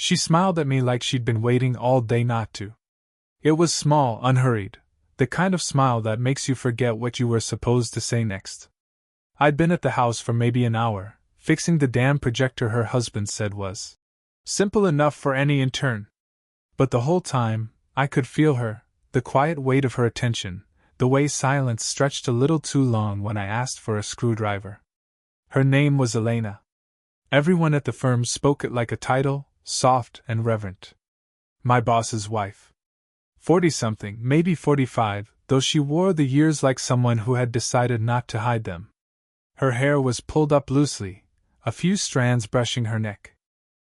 She smiled at me like she'd been waiting all day not to. It was small, unhurried, the kind of smile that makes you forget what you were supposed to say next. I'd been at the house for maybe an hour, fixing the damn projector her husband said was simple enough for any intern. But the whole time, I could feel her, the quiet weight of her attention, the way silence stretched a little too long when I asked for a screwdriver. Her name was Elena. Everyone at the firm spoke it like a title, soft and reverent. My boss's wife. 40-something, maybe 45, though she wore the years like someone who had decided not to hide them. Her hair was pulled up loosely, a few strands brushing her neck.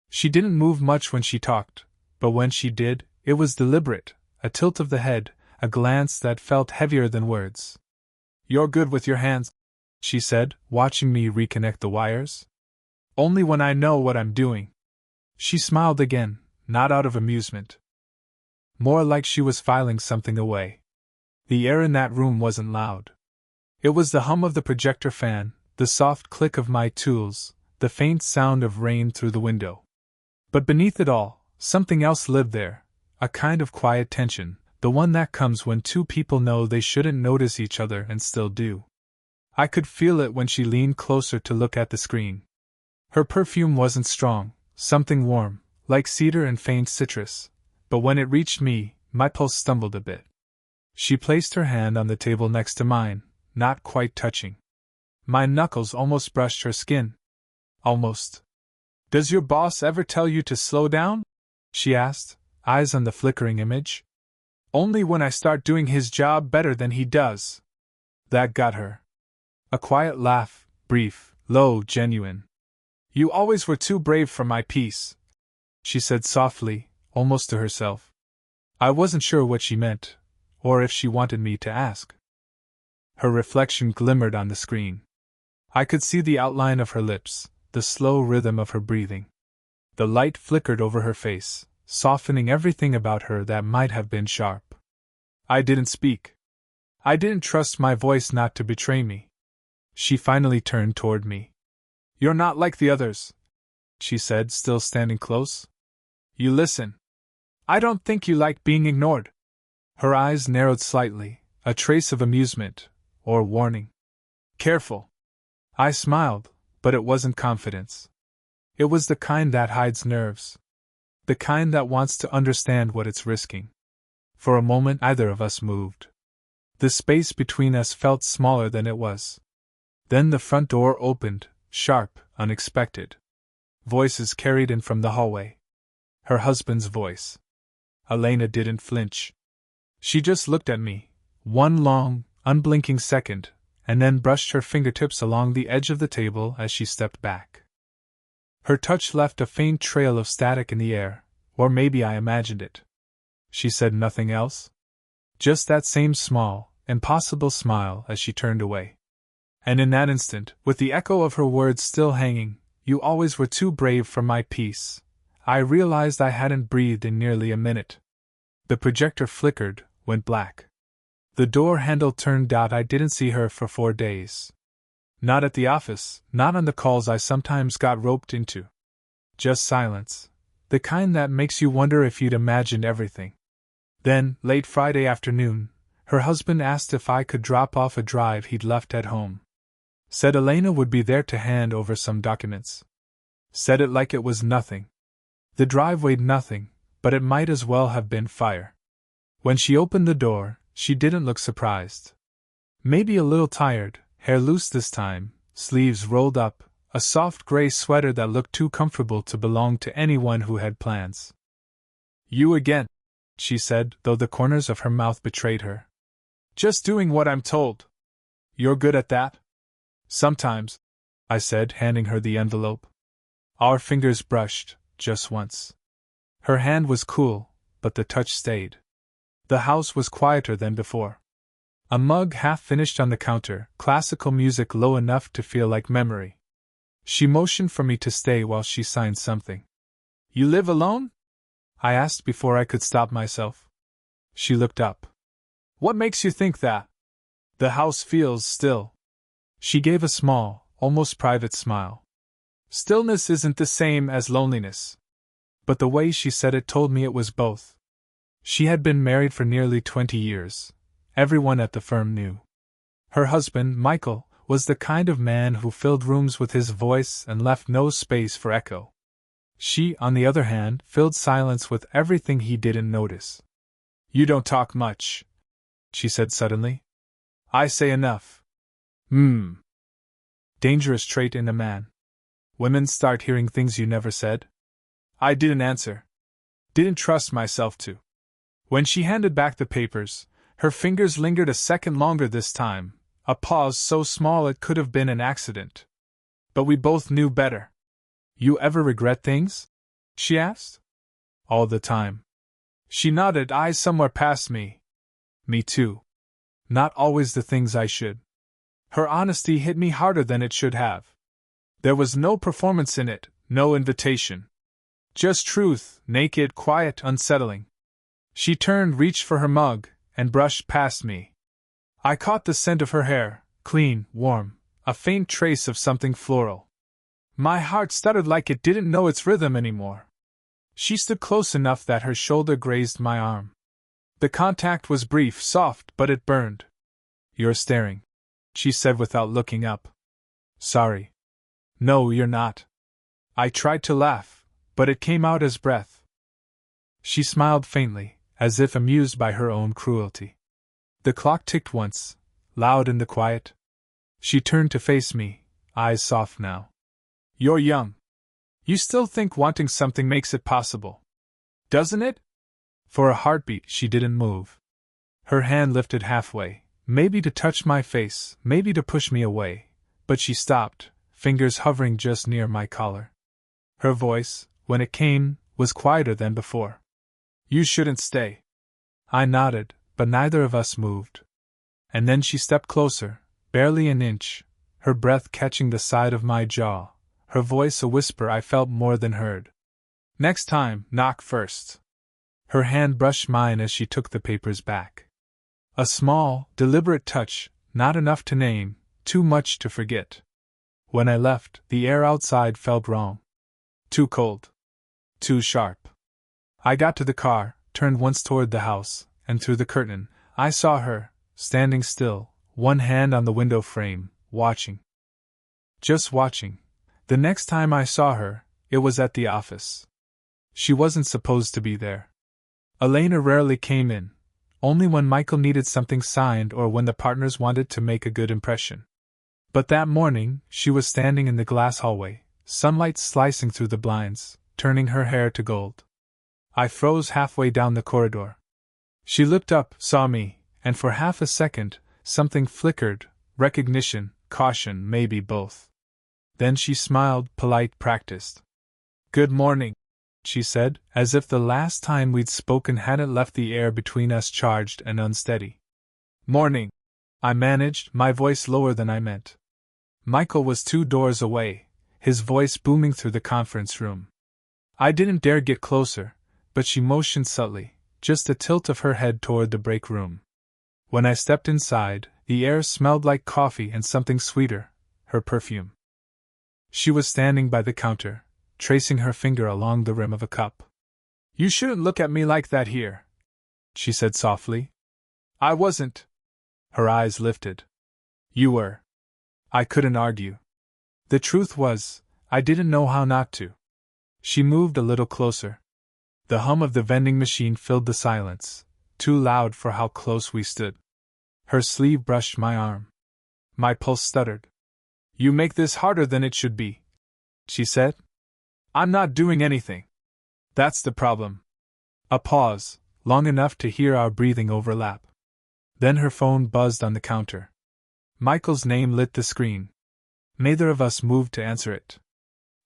She didn't move much when she talked, but when she did, it was deliberate, a tilt of the head, a glance that felt heavier than words. "You're good with your hands," she said, watching me reconnect the wires. "Only when I know what I'm doing." She smiled again, not out of amusement. More like she was filing something away. The air in that room wasn't loud. It was the hum of the projector fan, the soft click of my tools, the faint sound of rain through the window. But beneath it all, something else lived there, a kind of quiet tension, the one that comes when two people know they shouldn't notice each other and still do. I could feel it when she leaned closer to look at the screen. Her perfume wasn't strong, something warm, like cedar and faint citrus, but when it reached me, my pulse stumbled a bit. She placed her hand on the table next to mine, not quite touching. My knuckles almost brushed her skin. Almost. "Does your boss ever tell you to slow down?" she asked, eyes on the flickering image. "Only when I start doing his job better than he does." That got her. A quiet laugh, brief, low, genuine. "You always were too brave for my peace," she said softly, almost to herself. I wasn't sure what she meant, or if she wanted me to ask. Her reflection glimmered on the screen. I could see the outline of her lips, the slow rhythm of her breathing. The light flickered over her face, softening everything about her that might have been sharp. I didn't speak. I didn't trust my voice not to betray me. She finally turned toward me. "You're not like the others," she said, still standing close. "You listen. I don't think you like being ignored." Her eyes narrowed slightly, a trace of amusement, or warning. "Careful." I smiled, but it wasn't confidence. It was the kind that hides nerves. The kind that wants to understand what it's risking. For a moment neither of us moved. The space between us felt smaller than it was. Then the front door opened, sharp, unexpected. Voices carried in from the hallway. Her husband's voice. Elena didn't flinch. She just looked at me, one long, unblinking second, and then brushed her fingertips along the edge of the table as she stepped back. Her touch left a faint trail of static in the air, or maybe I imagined it. She said nothing else. Just that same small, impossible smile as she turned away. And in that instant, with the echo of her words still hanging, "You always were too brave for my peace," I realized I hadn't breathed in nearly a minute. The projector flickered, went black. The door handle turned out. I didn't see her for 4 days. Not at the office, not on the calls I sometimes got roped into. Just silence, the kind that makes you wonder if you'd imagined everything. Then, late Friday afternoon, her husband asked if I could drop off a drive he'd left at home. Said Elena would be there to hand over some documents. Said it like it was nothing. The drive weighed nothing, but it might as well have been fire. When she opened the door, she didn't look surprised. Maybe a little tired, hair loose this time, sleeves rolled up, a soft gray sweater that looked too comfortable to belong to anyone who had plans. "You again," she said, though the corners of her mouth betrayed her. "Just doing what I'm told. You're good at that?" "Sometimes," I said, handing her the envelope. Our fingers brushed, just once. Her hand was cool, but the touch stayed. The house was quieter than before. A mug half finished on the counter, classical music low enough to feel like memory. She motioned for me to stay while she signed something. "You live alone?" I asked before I could stop myself. She looked up. "What makes you think that?" "The house feels still." She gave a small, almost private smile. "Stillness isn't the same as loneliness." But the way she said it told me it was both. She had been married for nearly 20 years. Everyone at the firm knew. Her husband, Michael, was the kind of man who filled rooms with his voice and left no space for echo. She, on the other hand, filled silence with everything he didn't notice. "You don't talk much," she said suddenly. "I say enough." Dangerous trait in a man. Women start hearing things you never said. I didn't answer. Didn't trust myself to. When she handed back the papers, her fingers lingered a second longer this time, a pause so small it could have been an accident. But we both knew better. "You ever regret things?" she asked. "All the time." She nodded, eyes somewhere past me. "Me too. Not always the things I should." Her honesty hit me harder than it should have. There was no performance in it, no invitation. Just truth, naked, quiet, unsettling. She turned, reached for her mug, and brushed past me. I caught the scent of her hair, clean, warm, a faint trace of something floral. My heart stuttered like it didn't know its rhythm anymore. She stood close enough that her shoulder grazed my arm. The contact was brief, soft, but it burned. "You're staring," she said without looking up. "Sorry." "No, you're not." I tried to laugh, but it came out as breath. She smiled faintly, as if amused by her own cruelty. The clock ticked once, loud in the quiet. She turned to face me, eyes soft now. "You're young. You still think wanting something makes it possible. Doesn't it?" For a heartbeat, she didn't move. Her hand lifted halfway, maybe to touch my face, maybe to push me away, but she stopped, fingers hovering just near my collar. Her voice, when it came, was quieter than before. "You shouldn't stay." I nodded, but neither of us moved. And then she stepped closer, barely an inch, her breath catching the side of my jaw, her voice a whisper I felt more than heard. "Next time, knock first." Her hand brushed mine as she took the papers back. A small, deliberate touch, not enough to name, too much to forget. When I left, the air outside felt wrong. Too cold. Too sharp. I got to the car, turned once toward the house, and through the curtain, I saw her, standing still, one hand on the window frame, watching. Just watching. The next time I saw her, it was at the office. She wasn't supposed to be there. Elena rarely came in, only when Michael needed something signed or when the partners wanted to make a good impression. But that morning, she was standing in the glass hallway, sunlight slicing through the blinds, turning her hair to gold. I froze halfway down the corridor. She looked up, saw me, and for half a second, something flickered, recognition, caution, maybe both. Then she smiled, polite, practiced. "Good morning," she said, as if the last time we'd spoken hadn't left the air between us charged and unsteady. "Morning," I managed, my voice lower than I meant. Michael was 2 doors away, his voice booming through the conference room. I didn't dare get closer, but she motioned subtly, just a tilt of her head toward the break room. When I stepped inside, the air smelled like coffee and something sweeter, her perfume. She was standing by the counter, tracing her finger along the rim of a cup. "You shouldn't look at me like that here," she said softly. "I wasn't." Her eyes lifted. "You were." I couldn't argue. The truth was, I didn't know how not to. She moved a little closer. The hum of the vending machine filled the silence, too loud for how close we stood. Her sleeve brushed my arm. My pulse stuttered. "You make this harder than it should be," she said. "I'm not doing anything. That's the problem." A pause, long enough to hear our breathing overlap. Then her phone buzzed on the counter. Michael's name lit the screen. Neither of us moved to answer it.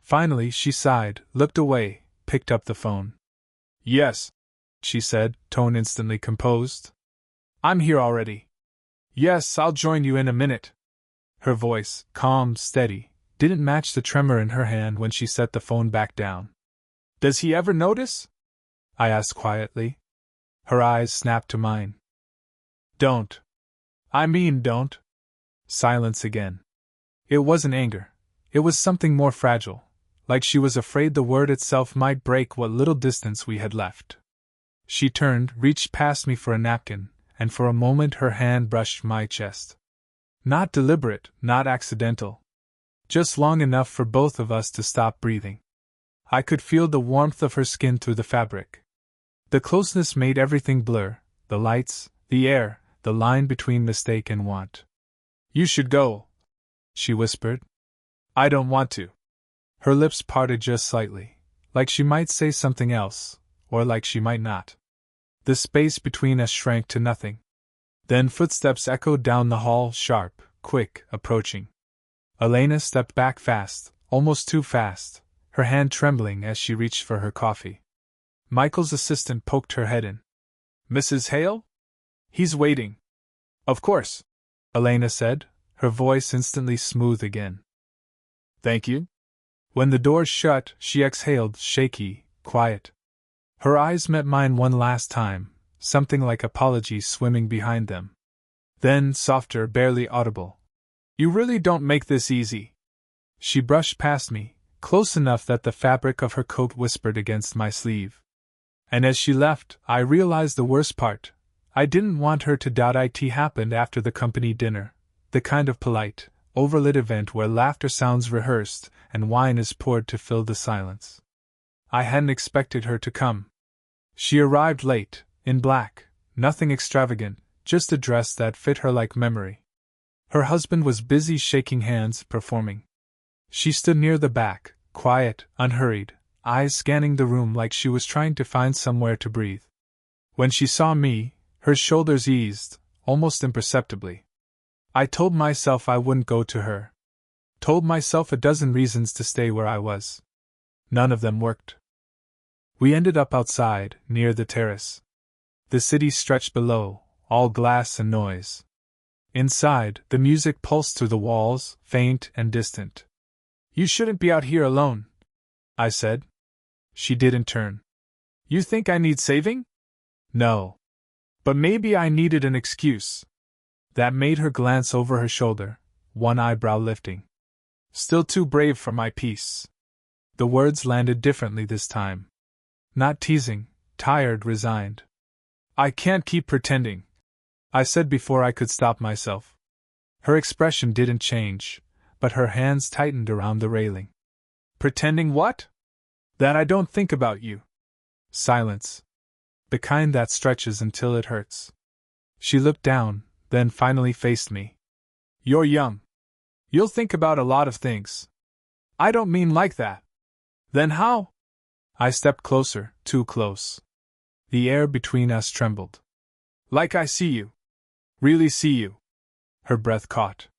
Finally, she sighed, looked away, picked up the phone. "Yes," she said, tone instantly composed. "I'm here already." "Yes, I'll join you in a minute." Her voice, calm, steady, didn't match the tremor in her hand when she set the phone back down. "Does he ever notice?" I asked quietly. Her eyes snapped to mine. "Don't. I mean don't." Silence again. It wasn't anger. It was something more fragile, like she was afraid the word itself might break what little distance we had left. She turned, reached past me for a napkin, and for a moment her hand brushed my chest. Not deliberate, not accidental. Just long enough for both of us to stop breathing. I could feel the warmth of her skin through the fabric. The closeness made everything blur, the lights, the air, the line between mistake and want. "You should go," she whispered. "I don't want to." Her lips parted just slightly, like she might say something else, or like she might not. The space between us shrank to nothing. Then footsteps echoed down the hall, sharp, quick, approaching. Elena stepped back fast, almost too fast, her hand trembling as she reached for her coffee. Michael's assistant poked her head in. "Mrs. Hale? He's waiting." "Of course," Elena said, her voice instantly smooth again. "Thank you." When the doors shut, she exhaled, shaky, quiet. Her eyes met mine one last time, something like apology swimming behind them. Then, softer, barely audible. "You really don't make this easy." She brushed past me, close enough that the fabric of her coat whispered against my sleeve. And as she left, I realized the worst part. I didn't want her to doubt it happened after the company dinner, the kind of polite, overlit event where laughter sounds rehearsed and wine is poured to fill the silence. I hadn't expected her to come. She arrived late, in black, nothing extravagant, just a dress that fit her like memory. Her husband was busy shaking hands, performing. She stood near the back, quiet, unhurried, eyes scanning the room like she was trying to find somewhere to breathe. When she saw me, her shoulders eased, almost imperceptibly. I told myself I wouldn't go to her. Told myself a dozen reasons to stay where I was. None of them worked. We ended up outside, near the terrace. The city stretched below, all glass and noise. Inside, the music pulsed through the walls, faint and distant. "You shouldn't be out here alone," I said. She didn't turn. "You think I need saving?" "No. But maybe I needed an excuse." That made her glance over her shoulder, one eyebrow lifting. "Still too brave for my peace." The words landed differently this time. Not teasing, tired, resigned. "I can't keep pretending," I said before I could stop myself. Her expression didn't change, but her hands tightened around the railing. "Pretending what?" "That I don't think about you." Silence. The kind that stretches until it hurts. She looked down, then finally faced me. "You're young. You'll think about a lot of things." "I don't mean like that." "Then how?" I stepped closer, too close. The air between us trembled. "Like I see you. Really see you." Her breath caught.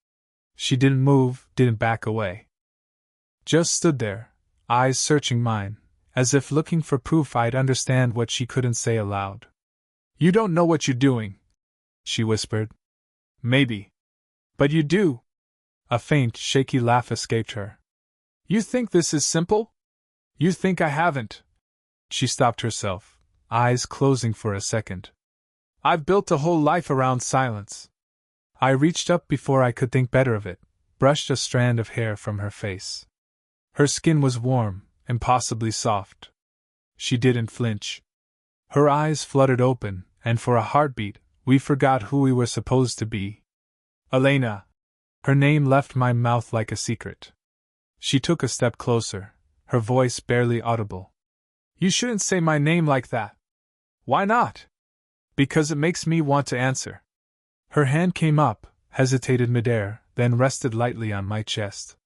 She didn't move, didn't back away. Just stood there, eyes searching mine, as if looking for proof I'd understand what she couldn't say aloud. "You don't know what you're doing," she whispered. "Maybe. But you do." A faint, shaky laugh escaped her. "You think this is simple? You think I haven't?" She stopped herself, eyes closing for a second. "I've built a whole life around silence." I reached up before I could think better of it, brushed a strand of hair from her face. Her skin was warm, impossibly soft. She didn't flinch. Her eyes fluttered open, and for a heartbeat, we forgot who we were supposed to be. "Elena." Her name left my mouth like a secret. She took a step closer, her voice barely audible. "You shouldn't say my name like that." "Why not?" "Because it makes me want to answer." Her hand came up, hesitated midair, then rested lightly on my chest.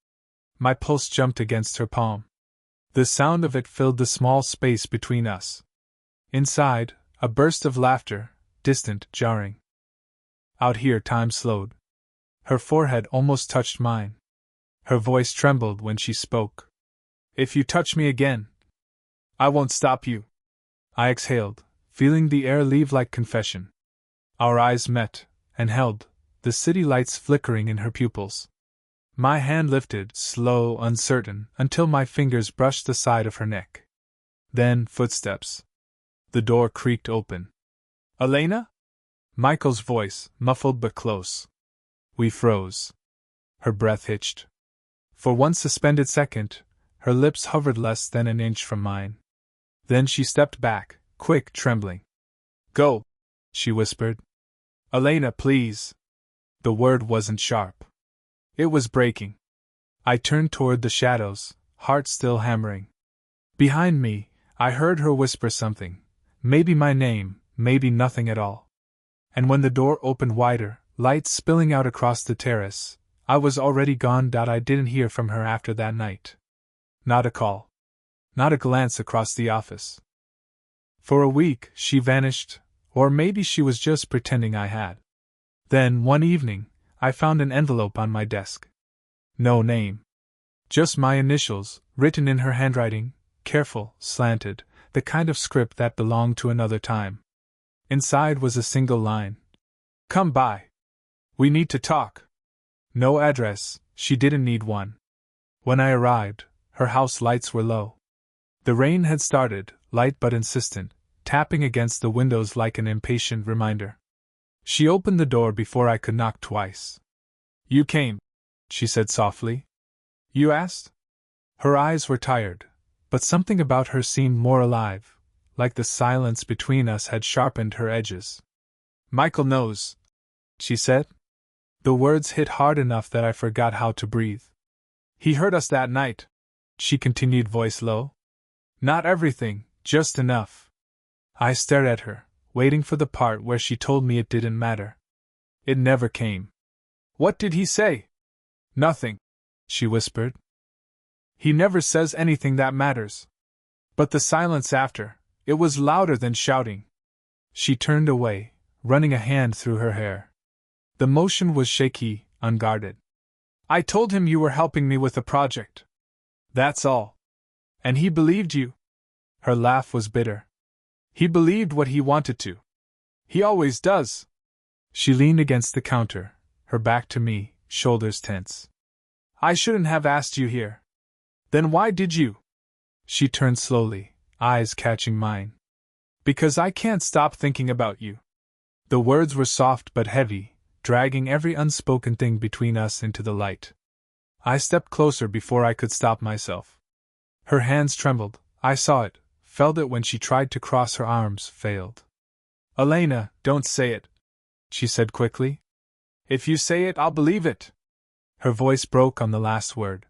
My pulse jumped against her palm. The sound of it filled the small space between us. Inside, a burst of laughter, distant, jarring. Out here time slowed. Her forehead almost touched mine. Her voice trembled when she spoke. "If you touch me again, I won't stop you." I exhaled, feeling the air leave like confession. Our eyes met, and held, the city lights flickering in her pupils. My hand lifted, slow, uncertain, until my fingers brushed the side of her neck. Then, footsteps. The door creaked open. "Elena?" Michael's voice, muffled but close. We froze. Her breath hitched. For one suspended second, Her lips hovered less than an inch from mine. Then she stepped back, quick, trembling. Go, she whispered. Elena, please. The word wasn't sharp. It was breaking. I turned toward the shadows, heart still hammering. Behind me, I heard her whisper something, maybe my name, maybe nothing at all. And when the door opened wider, light spilling out across the terrace, I was already gone. I didn't hear from her after that night. Not a call. Not a glance across the office. For a week, she vanished, or maybe she was just pretending I had. Then, one evening, I found an envelope on my desk. No name. Just my initials, written in her handwriting, careful, slanted, the kind of script that belonged to another time. Inside was a single line. Come by. We need to talk. No address, she didn't need one. When I arrived, her house lights were low. The rain had started, light but insistent, tapping against the windows like an impatient reminder. She opened the door before I could knock twice. You came, she said softly. You asked? Her eyes were tired, but something about her seemed more alive, like the silence between us had sharpened her edges. Michael knows, she said. The words hit hard enough that I forgot how to breathe. He heard us that night, she continued, voice low. Not everything, just enough. I stared at her, waiting for the part where she told me it didn't matter. It never came. What did he say? Nothing, she whispered. He never says anything that matters. But the silence after, it was louder than shouting. She turned away, running a hand through her hair. The motion was shaky, unguarded. I told him you were helping me with a project. That's all. And he believed you. Her laugh was bitter. He believed what he wanted to. He always does. She leaned against the counter, her back to me, shoulders tense. I shouldn't have asked you here. Then why did you? She turned slowly, eyes catching mine. Because I can't stop thinking about you. The words were soft but heavy, dragging every unspoken thing between us into the light. I stepped closer before I could stop myself. Her hands trembled, I saw it, felt it when she tried to cross her arms, failed. Elena, don't say it, she said quickly. If you say it, I'll believe it. Her voice broke on the last word.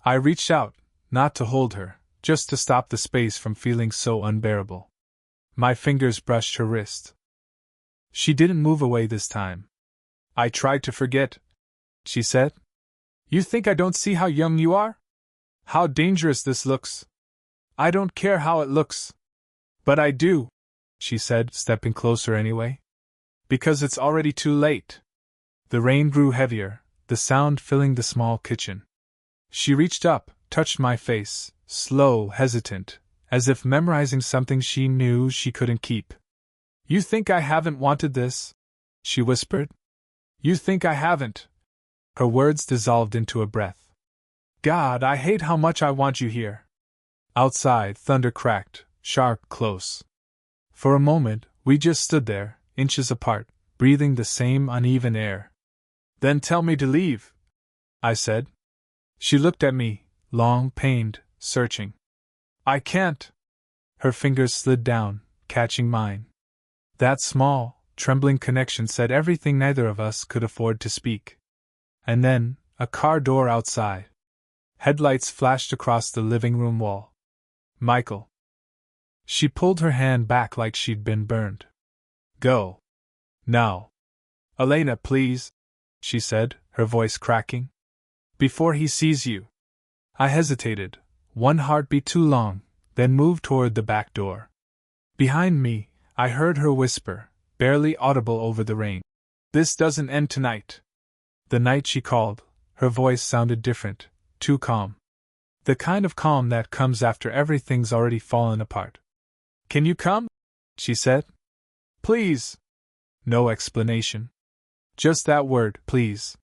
I reached out, not to hold her, just to stop the space from feeling so unbearable. My fingers brushed her wrist. She didn't move away this time. I tried to forget, she said. You think I don't see how young you are? How dangerous this looks? I don't care how it looks. But I do, she said, stepping closer anyway. Because it's already too late. The rain grew heavier, the sound filling the small kitchen. She reached up, touched my face, slow, hesitant, as if memorizing something she knew she couldn't keep. You think I haven't wanted this? She whispered. You think I haven't? Her words dissolved into a breath. God, I hate how much I want you here. Outside, thunder cracked, sharp, close. For a moment, we just stood there, inches apart, breathing the same uneven air. Then tell me to leave, I said. She looked at me, long, pained, searching. I can't. Her fingers slid down, catching mine. That small, trembling connection said everything neither of us could afford to speak. And then, a car door outside. Headlights flashed across the living room wall. Michael. She pulled her hand back like she'd been burned. Go. Now. Elena, please, she said, her voice cracking. Before he sees you. I hesitated, one heartbeat too long, then moved toward the back door. Behind me, I heard her whisper, barely audible over the rain. This doesn't end tonight. The night she called, her voice sounded different, too calm. The kind of calm that comes after everything's already fallen apart. Can you come? She said. Please. No explanation. Just that word, please.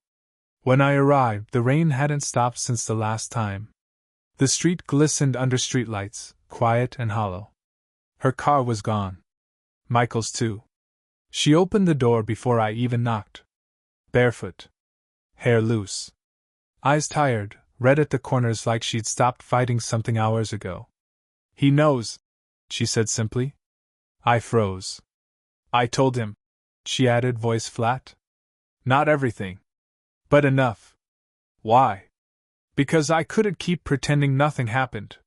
When I arrived, the rain hadn't stopped since the last time. The street glistened under streetlights, quiet and hollow. Her car was gone. Michael's too. She opened the door before I even knocked. Barefoot. Hair loose. Eyes tired, red at the corners like she'd stopped fighting something hours ago. "He knows," she said simply. I froze. "I told him," she added, voice flat. "Not everything. But enough." "Why?" "Because I couldn't keep pretending nothing happened.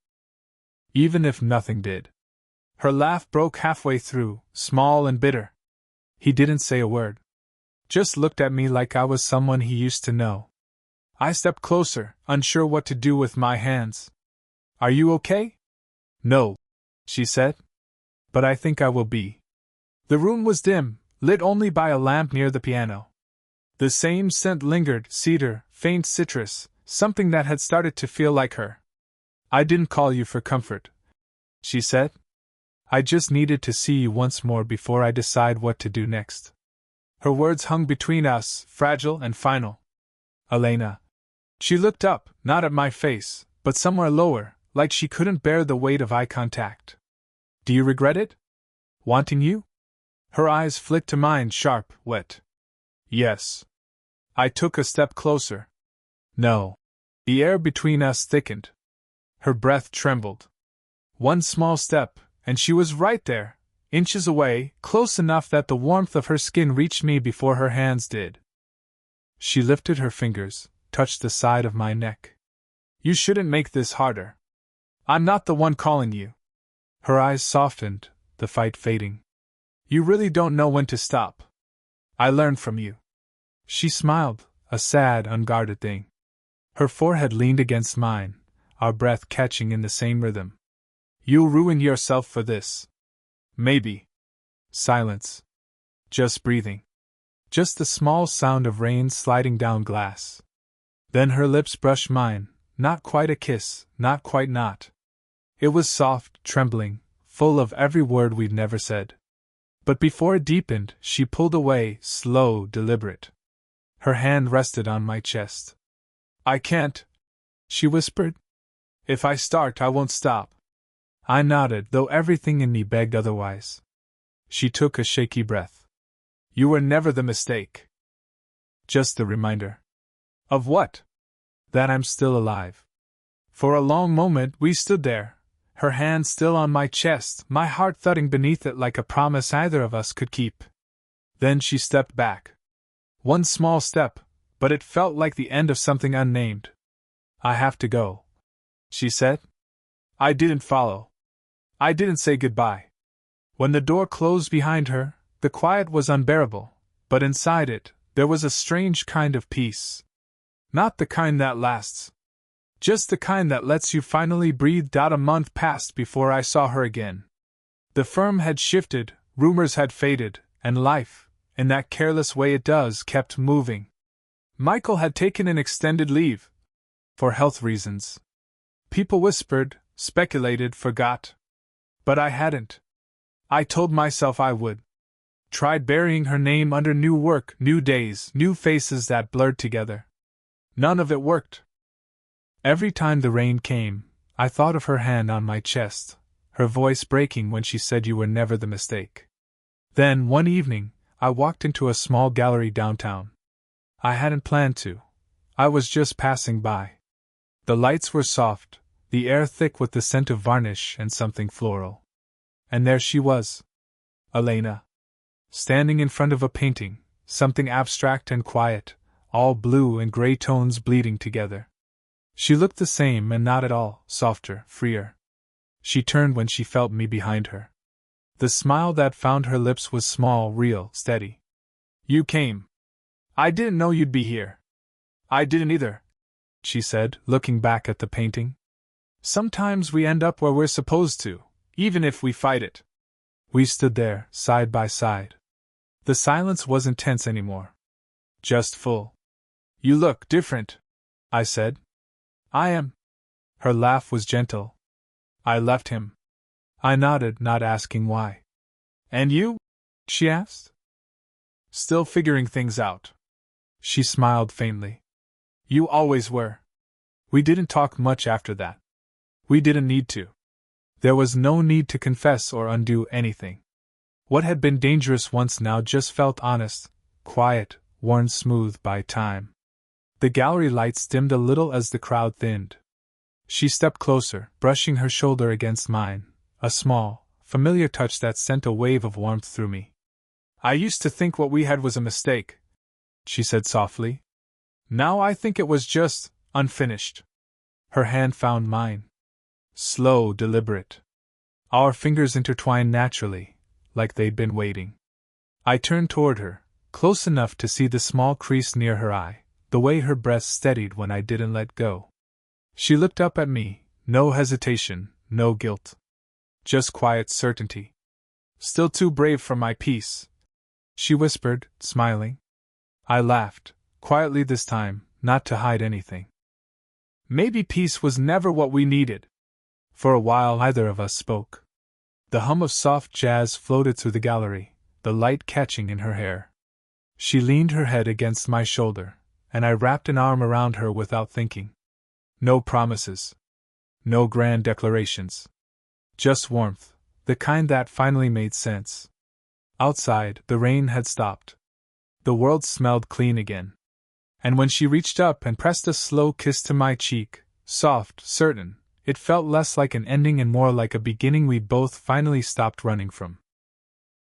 Even if nothing did." Her laugh broke halfway through, small and bitter. He didn't say a word. Just looked at me like I was someone he used to know. I stepped closer, unsure what to do with my hands. "Are you okay?" "No," she said. "But I think I will be." The room was dim, lit only by a lamp near the piano. The same scent lingered, cedar, faint citrus, something that had started to feel like her. "I didn't call you for comfort," she said. "I just needed to see you once more before I decide what to do next." Her words hung between us, fragile and final. "Elena." She looked up, not at my face, but somewhere lower, like she couldn't bear the weight of eye contact. "Do you regret it? Wanting you?" Her eyes flicked to mine, sharp, wet. "Yes." I took a step closer. "No." The air between us thickened. Her breath trembled. One small step, and she was right there, inches away, close enough that the warmth of her skin reached me before her hands did. She lifted her fingers, touched the side of my neck. "You shouldn't make this harder. I'm not the one calling you." Her eyes softened, the fight fading. "You really don't know when to stop. I learned from you." She smiled, a sad, unguarded thing. Her forehead leaned against mine, our breath catching in the same rhythm. "You'll ruin yourself for this." "Maybe." Silence. Just breathing. Just the small sound of rain sliding down glass. Then her lips brushed mine, not quite a kiss, not quite not. It was soft, trembling, full of every word we'd never said. But before it deepened, she pulled away, slow, deliberate. Her hand rested on my chest. "I can't," she whispered. "If I start, I won't stop." I nodded, though everything in me begged otherwise. She took a shaky breath. "You were never the mistake." "Just the reminder." "Of what?" "That I'm still alive." For a long moment we stood there, her hand still on my chest, my heart thudding beneath it like a promise either of us could keep. Then she stepped back. One small step, but it felt like the end of something unnamed. "I have to go," she said. I didn't follow. I didn't say goodbye. When the door closed behind her, the quiet was unbearable, but inside it, there was a strange kind of peace. Not the kind that lasts. Just the kind that lets you finally breathe. A month passed before I saw her again. The firm had shifted, rumors had faded, and life, in that careless way it does, kept moving. Michael had taken an extended leave. For health reasons. People whispered, speculated, forgot. But I hadn't. I told myself I would. Tried burying her name under new work, new days, new faces that blurred together. None of it worked. Every time the rain came, I thought of her hand on my chest, her voice breaking when she said you were never the mistake. Then, one evening, I walked into a small gallery downtown. I hadn't planned to. I was just passing by. The lights were soft, the air thick with the scent of varnish and something floral. And there she was. Elena. Standing in front of a painting, something abstract and quiet, all blue and gray tones bleeding together. She looked the same and not at all, softer, freer. She turned when she felt me behind her. The smile that found her lips was small, real, steady. You came. I didn't know you'd be here. I didn't either, she said, looking back at the painting. Sometimes we end up where we're supposed to, even if we fight it. We stood there, side by side. The silence wasn't tense anymore. Just full. You look different, I said. I am. Her laugh was gentle. I left him. I nodded, not asking why. And you? She asked. Still figuring things out. She smiled faintly. You always were. We didn't talk much after that. We didn't need to. There was no need to confess or undo anything. What had been dangerous once now just felt honest, quiet, worn smooth by time. The gallery lights dimmed a little as the crowd thinned. She stepped closer, brushing her shoulder against mine, a small, familiar touch that sent a wave of warmth through me. "I used to think what we had was a mistake," she said softly. "Now I think it was just unfinished." Her hand found mine. Slow, deliberate. Our fingers intertwined naturally, like they'd been waiting. I turned toward her, close enough to see the small crease near her eye, the way her breath steadied when I didn't let go. She looked up at me, no hesitation, no guilt. Just quiet certainty. "Still too brave for my peace," she whispered, smiling. I laughed, quietly this time, not to hide anything. "Maybe peace was never what we needed." For a while neither of us spoke. The hum of soft jazz floated through the gallery, the light catching in her hair. She leaned her head against my shoulder, and I wrapped an arm around her without thinking. No promises. No grand declarations. Just warmth, the kind that finally made sense. Outside, the rain had stopped. The world smelled clean again. And when she reached up and pressed a slow kiss to my cheek, soft, certain, it felt less like an ending and more like a beginning we both finally stopped running from.